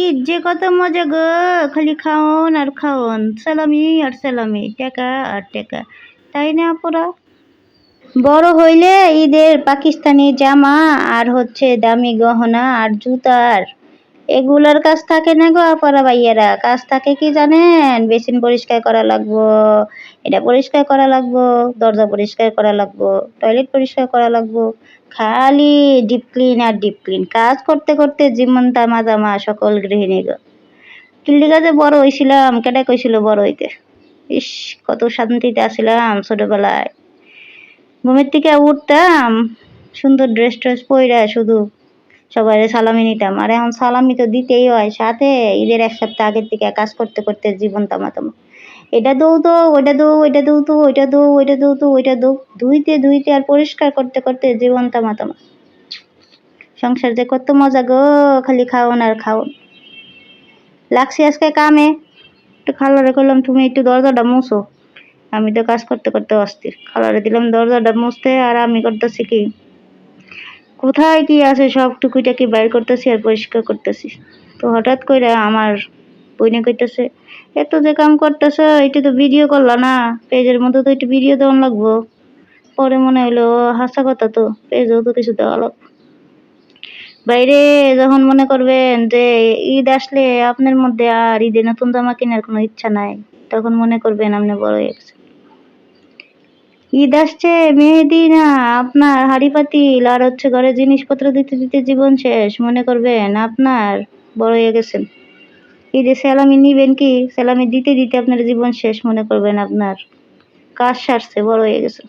ঈদ যে কত মজা গো, খালি খাওন আর খাওন, সালামি আর সালামি, টাকা আর টাকা, তাই না আপুরা? বড় হইলে ঈদের পাকিস্তানি জামা আর দামি গহনা আর জুতার এগুলার কাজ থাকে না গো আপুরা ভাইয়ারা। কাজ থাকে কি জানেন? বেসিন পরিষ্কার করা লাগবো, এটা পরিষ্কার করা লাগবো, দরজা পরিষ্কার করা লাগবো, টয়লেট পরিষ্কার করা লাগবো। খালি ডিপ ক্লিন আর ডিপ ক্লিন কাজ করতে করতে জীবন তামা তামা সকল গৃহিণী গো। কিল্লিগা যে বড় হইছিলাম, কেডা কইছিল বড় হইতে? ইস, কত শান্তিতে আসিলাম ছোটবেলায়। ঘুমের থেকে উঠতাম, সুন্দর ড্রেস ট্রেস পইরা শুধু সবাই সালামি নিতাম। আর এখন সালামি তো দিতেই হয়, সাথে ঈদের এক সপ্তাহ আগের থেকে কাজ করতে করতে জীবন তামা তামা। এটা দৌ তো ওইটা দৌ, ওইটা দৌ তো ওইটা দৌ, ওইটা দৌ তো ওইটা দৌ, ধুইতে ধুইতে আর পরিষ্কার করতে করতে জীবন তামা তামা। সংসার যে কত মজা গো, খালি খাওন আর খাওন। লাগছি আজকে কামে, একটু খালারে করলাম তুমি একটু দরজাটা মুছো। আমি তো কাজ করতে করতে অস্থির, খালারে দিলাম দরজাটা মুছতে, আর আমি করতেছি কি, কোথায় কি আছে সব টুকিটাকি বাইর করতেছি আর পরিষ্কার করতেছি। তো হঠাৎ করে আমার বইনে কইতেছে, এত যে কাম করতেছ এটা তো ভিডিও করলা না, পেজের মধ্যে তো একটু ভিডিও দেওয়া লাগবো। পরে মনে হইলো হাসা কথা, তো পেজেও তো কিছু দেওয়া লাগবে। বাইরে যখন মনে করবেন যে ঈদ আসলে আপনার মধ্যে আর ঈদে নতুন জামা কেনার কোনো ইচ্ছা নাই, তখন মনে করবেন আপনি বড় হয়ে গেছেন। ঈদ আসছে, মেহেদি না আপনার হাড়ি পাতিল আর ঘরে জিনিসপত্র দিতে দিতে জীবন শেষ, মনে করবেন আপনার বড় হয়ে গেছেন। ঈদে স্যালামি নিবেন কি, স্যালামি দিতে দিতে আপনার জীবন শেষ, মনে করবেন আপনার কাজ সারছে, বড় হয়ে গেছে।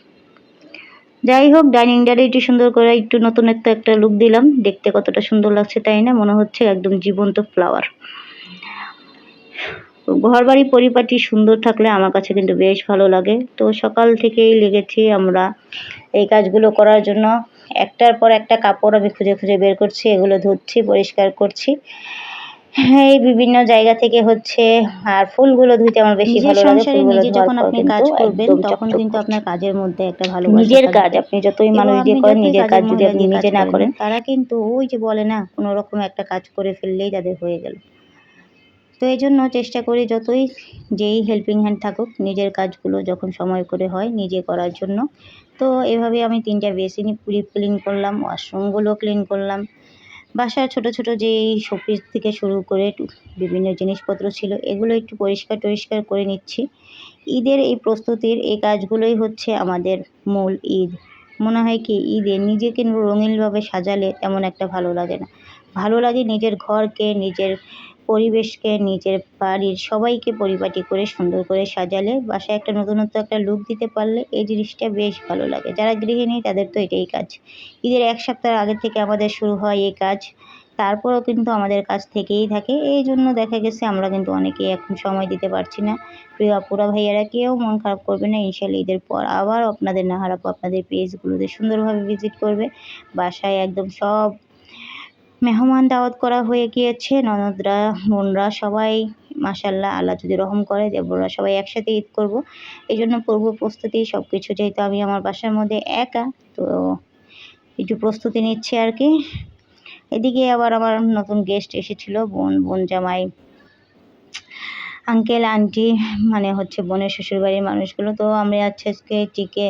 যাই হোক, ডাইনিংটারে একটু সুন্দর করে একটু নতুনত্ব একটা লুক দিলাম। দেখতে কতটা সুন্দর লাগছে তাই না? মনে হচ্ছে একদম জীবন্ত ফ্লাওয়ার। ঘর বাড়ি পরিপাটি সুন্দর থাকলে আমার কাছে কিন্তু বেশ ভালো লাগে। তো সকাল থেকেই লেগেছি আমরা এই কাজগুলো করার জন্য। একটার পর একটা কাপড় আমি খুঁজে খুঁজে বের করছি, এগুলো ধুচ্ছি, পরিষ্কার করছি। এই বিভিন্ন জায়গা থেকে আর ফুলগুলো ধুইতে আমার বেশি ভালো লাগে। ফুলগুলো ধোয়ার পর কিন্তু একদম তখন কিন্তু আপনার কাজের মধ্যে একটা ভালোবাসা, নিজের কাজ আপনি যতই মানুষ দিয়ে করেন, নিজের কাজ যদি আপনি নিজে না করেন, তারা কিন্তু ওই যে বলে না, কোনো রকম একটা কাজ করে ফেললেই তাদের হয়ে গেল। তো এই জন্য চেষ্টা করি যতই যেই হেল্পিং হ্যান্ড থাকুক, নিজের কাজগুলো যখন সময় করে হয় নিজে করার জন্য। তো এভাবে আমি 3টা বেসিনই পুরি ক্লিন করলাম, ওয়াশরুমগুলো ক্লিন করলাম। বাসার ছোট ছোট যেই শোপিস থেকে শুরু করে বিভিন্ন জিনিসপত্র ছিল, এগুলো একটু পরিষ্কার টরিষ্কার করে নিচ্ছি। ঈদের এই প্রস্তুতির এই কাজগুলোই হচ্ছে আমাদের মূল ঈদ। মনে হয় কি, ঈদে নিজেকে রঙিনভাবে সাজালে তেমন একটা ভালো লাগে না। ভালো লাগে নিজের ঘরকে, নিজের পরিবেশকে, নিজের বাড়ির সবাইকে পরিপাটি করে সুন্দর করে সাজালে, বাসায় একটা নতুনত্ব একটা লুক দিতে পারলে এই জিনিসটা বেশ ভালো লাগে। যারা গৃহিণী তাদের তো এটাই কাজ। ঈদের এক সপ্তাহ আগে থেকে আমাদের শুরু হয় এই কাজ, তারপরেও কিন্তু আমাদের কাজ থেকেই থাকে। এই জন্য দেখা গেছে আমরা কিন্তু অনেকেই এখন সময় দিতে পারছি না। প্রিয় আপুরা ভাইয়ারা, কেউ মন খারাপ করবে না। ইনশাল্লাহ ঈদের পর আবার আপনাদের নাহার আপু আপনাদের পেজগুলোতে সুন্দরভাবে ভিজিট করবে। বাসায় একদম সব মেহমান দাওয়াত করা হয়ে গিয়েছে, ননদরা, বোনরা সবাই মাশাল্লাহ, আল্লাহ যদি রহম করে দেবরা সবাই একসাথে ঈদ করব। এই জন্য পূর্ব প্রস্তুতি সব কিছু, যেহেতু আমি আমার বাসার মধ্যে একা, তো একটু প্রস্তুতি নিচ্ছি আর কি। এদিকে আবার আমার নতুন গেস্ট এসেছিল, বোন জামাই, আঙ্কেল আন্টি, মানে বোনের শ্বশুরবাড়ির মানুষগুলো। তো আমি আজকে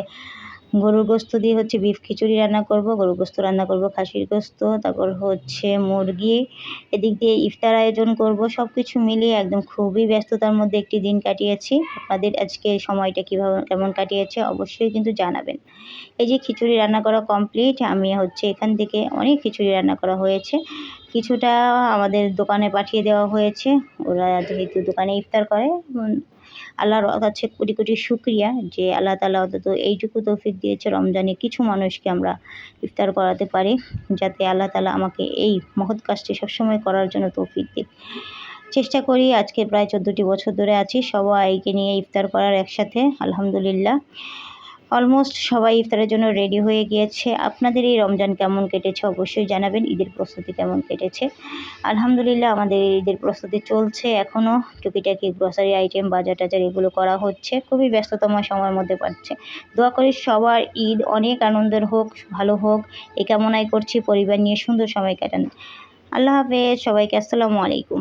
গরুর গোস্ত দিয়ে বিফ খিচুড়ি রান্না করব, গরুর গোস্ত রান্না করব, খাসির গোস্ত, তারপর মুরগি। এদিক দিয়ে ইফতার আয়োজন করব। সব কিছু মিলিয়ে একদম খুবই ব্যস্ততার মধ্যে একটি দিন কাটিয়েছি। আপনাদের আজকে সময়টা কেমন কাটিয়েছে অবশ্যই কিন্তু জানাবেন। এই যে খিচুড়ি রান্না করা কমপ্লিট। আমি এখান থেকে অনেক খিচুড়ি রান্না করা হয়েছে, কিছুটা আমাদের দোকানে পাঠিয়ে দেওয়া হয়েছে। ওরা যেহেতু দোকানে ইফতার করে, আল্লাহর কাছে কোটি কোটি শুকরিয়া যে আল্লাহ তাআলা অন্তত এইটুকু তৌফিক দিয়েছে, রমজানে কিছু মানুষকে আমরা ইফতার করাতে পারি। যাতে আল্লাহ তাআলা আমাকে এই মহৎ কাজটি সবসময় করার জন্য তৌফিক দিক। চেষ্টা করি, আজকে প্রায় 14টি বছর ধরে আছি সবাইকে নিয়ে ইফতার করার একসাথে। আলহামদুলিল্লাহ, অলমোস্ট সবাই ইফতারের জন্য রেডি হয়ে গিয়েছে। আপনাদের এই রমজান কেমন কেটেছে অবশ্যই জানাবেন, ঈদের প্রস্তুতি কেমন কেটেছে। আলহামদুলিল্লাহ, আমাদের ঈদের প্রস্তুতি চলছে এখনও। টুকিটাকি গ্রসারি আইটেম, বাজার টাজার এগুলো করা হচ্ছে, খুবই ব্যস্ততম সময়ের মধ্যে পাচ্ছে। দোয়া করি সবার ঈদ অনেক আনন্দের হোক, ভালো হোক, এই কামনাই করছি। পরিবার নিয়ে সুন্দর সময় কাটান। আল্লাহ হাফেজ সবাইকে, আসসালামু আলাইকুম।